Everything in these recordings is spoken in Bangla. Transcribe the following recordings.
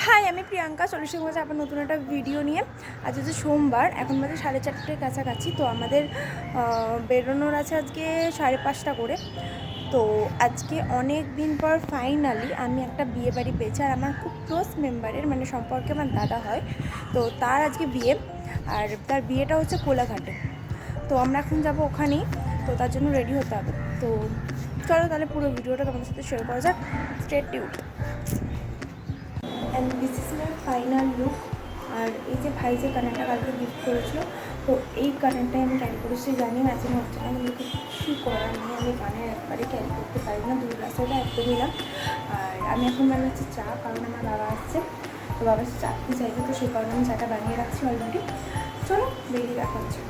হাই, আমি প্রিয়াঙ্কা সলিউশন কাছে আবার নতুন একটা ভিডিও নিয়ে। আজ হচ্ছে সোমবার, এখন বাজে 4:30 কাছাকাছি। তো আমাদের বেরোনোর আছে আজকে 5:30 করে। তো আজকে অনেক দিন পর ফাইনালি আমি একটা বিয়ে বাড়ি পেয়েছি, আর আমার খুব ক্লোজ মেম্বারের মানে সম্পর্কে আমার দাদা হয়। তো তার আজকে বিয়ে, আর তার বিয়েটা হচ্ছে কোলাঘাটে। তো আমরা এখন যাব ওখানেই, তো তার জন্য রেডি হতে হবে। তো চলো তাহলে পুরো ভিডিওটা তোমাদের সাথে শেয়ার করা যাক। Stay tuned. And this is my final look. আর এই যে ভাই যে কানেরটা কালকে গিফট করেছিল, তো এই কানেরটাই আমি ক্যারি করেছি। জানি ম্যাচিং হচ্ছে না, কিন্তু কিছু করার নেই, আমি কানের একবারে ক্যারি করতে পারি না, 2 গ্লাসের একদমই না। আর আমি এখন বানাচ্ছি চা, কারণ আমার বাবা আসছে, তো বাবা চা খেতে চাইবে, তো সেই কারণে আমি চাটা বানিয়ে রাখছি অলরেডি। চলো বেরিয়ে দেখা হচ্ছে।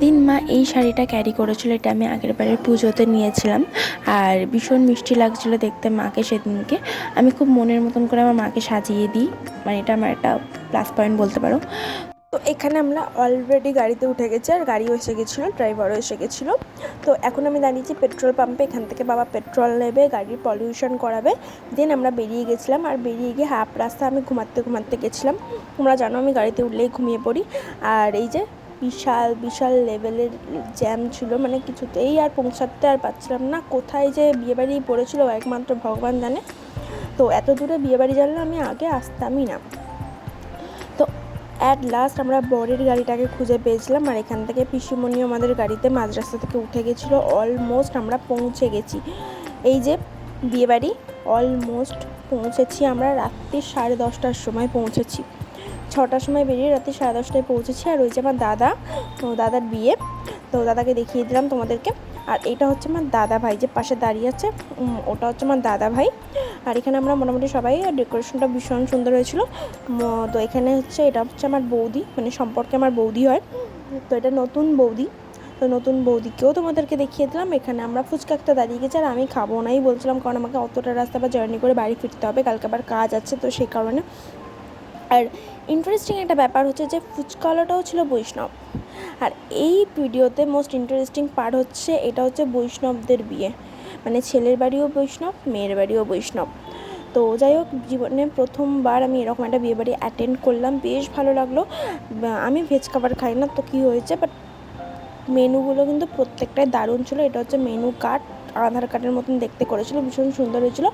দিন মা এই শাড়িটা ক্যারি করেছিল, এটা আমি আগের বারের পুজোতে নিয়েছিলাম। আর ভীষণ মিষ্টি লাগছিলো দেখতে মাকে সেদিনকে। আমি খুব মনের মতন করে আমার মাকে সাজিয়ে দিই, মানে এটা আমার একটা প্লাস পয়েন্ট বলতে পারো। তো এখানে আমরা অলরেডি গাড়িতে উঠে গেছি, আর গাড়িও এসে গেছিলো, ড্রাইভারও এসে গেছিলো। তো এখন আমি দাঁড়িয়েছি পেট্রোল পাম্পে, এখান থেকে বাবা পেট্রোল নেবে, গাড়ির পলিউশন করাবে। দেন আমরা বেরিয়ে গেছিলাম, আর বেরিয়ে গিয়ে হাফ রাস্তা আমি ঘুমাতে গেছিলাম। তোমরা জানো আমি গাড়িতে উঠলেই ঘুমিয়ে পড়ি। আর এই যে বিশাল লেভেলের জ্যাম ছিল, মানে কিছুতেই আর পৌঁছাতে আর পারছিলাম না। কোথায় যে বিয়েবাড়ি পড়েছিল একমাত্র ভগবান জানে। তো এত দূরে বিয়েবাড়ি জানলে আমি আগে আসতামই না। তো অ্যাট লাস্ট আমরা বরের গাড়িটাকে খুঁজে পেয়েছিলাম, আর এখান থেকে পিসিমণিও আমাদের গাড়িতে মাঝ রাস্তা থেকে উঠে গেছিলো। অলমোস্ট আমরা পৌঁছে গেছি। এই যে বিয়েবাড়ি অলমোস্ট পৌঁছেছি আমরা, রাত্রি 10:30টার সময় পৌঁছেছি। 6টার সময় বেরিয়ে রাত্রি 10:30টায় পৌঁছেছি। আর ওই যে আমার দাদা, তো দাদার বিয়ে, তো দাদাকে দেখিয়ে দিলাম তোমাদেরকে। আর এটা হচ্ছে আমার দাদা ভাই যে পাশে দাঁড়িয়ে আছে, ওটা হচ্ছে আমার দাদা ভাই। আর এখানে আমরা মোটামুটি সবাই, ডেকোরেশনটা ভীষণ সুন্দর হয়েছিল। তো এখানে হচ্ছে এটা হচ্ছে আমার বৌদি, মানে সম্পর্কে আমার বৌদি হয়। তো এটা নতুন বৌদি, তো নতুন বৌদিকেও তোমাদেরকে দেখিয়ে দিলাম। এখানে আমরা ফুচকা একটা দাঁড়িয়ে গেছি, আর আমি খাবো নাই বলছিলাম, কারণ আমাকে অতটা রাস্তা বা জার্নি করে বাড়ি ফিরতে হবে, কালকে আবার কাজ আছে, তো সেই কারণে। আর ইন্টারেস্টিং একটা ব্যাপার হচ্ছে যে ফুচকাওয়ালাটাও ছিল বৈষ্ণব। আর এই ভিডিওতে মোস্ট ইন্টারেস্টিং পার্ট হচ্ছে, এটা হচ্ছে বৈষ্ণবদের বিয়ে, মানে ছেলের বাড়িও বৈষ্ণব, মেয়ের বাড়িও বৈষ্ণব। তো যাই হোক, জীবনে প্রথমবার আমি এরকম একটা বিয়েবাড়ি অ্যাটেন্ড করলাম, বেশ ভালো লাগলো। আমি ভেজ খাবার খাই না, তো কী হয়েছে, বাট মেনুগুলো কিন্তু প্রত্যেকটাই দারুণ ছিল। এটা হচ্ছে মেনু কার্ড, আধার কার্ডের মতন দেখতে করেছিল, ভীষণ সুন্দর হয়েছিল।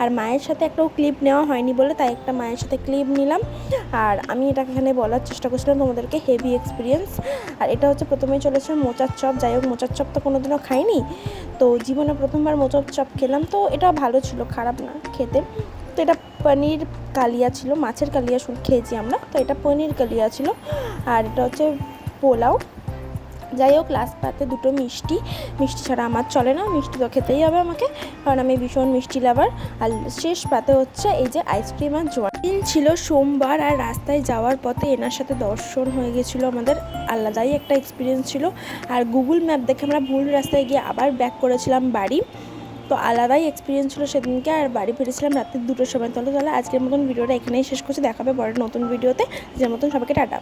আর মায়ের সাথে একটাও ক্লিপ নেওয়া হয়নি বলে, তাই একটা মায়ের সাথে ক্লিপ নিলাম। আর আমি এটাকে এখানে বলার চেষ্টা করছিলাম তোমাদেরকে, হেভি এক্সপিরিয়েন্স। আর এটা হচ্ছে প্রথমেই চলেছে মোচার চপ। যাই হোক, মোচার চপ তো কোনোদিনও খাইনি, তো জীবনে প্রথমবার মোচার চপ খেলাম। তো এটা ভালো ছিল, খারাপ না খেতে। তো এটা পনির কালিয়া ছিল, মাছের কালিয়া খেয়েছি আমরা, তো এটা পনির কালিয়া ছিল। আর এটা হচ্ছে পোলাও। যাই হোক, লাস্ট পাতে দুটো মিষ্টি ছাড়া আমার চলে না, মিষ্টি তো খেতেই হবে আমাকে, কারণ আমি ভীষণ মিষ্টি লাভার। আর শেষ পাতে হচ্ছে এই যে আইসক্রিম আর জল। দিন ছিল সোমবার, আর রাস্তায় যাওয়ার পথে এনার সাথে দর্শন হয়ে গেছিলো আমাদের, আলাদাই একটা এক্সপিরিয়েন্স ছিল। আর গুগল ম্যাপ দেখে আমরা ভুল রাস্তায় গিয়ে আবার ব্যাক করেছিলাম বাড়ি, তো আলাদাই এক্সপিরিয়েন্স ছিল সেদিনকে। আর বাড়ি ফিরেছিলাম রাত্রি 2টোর সময়। তাহলে আজকের মতন ভিডিওটা এখানেই শেষ করছি, দেখাবে পরের নতুন ভিডিওতে। যে মতন সবাইকে টাটা।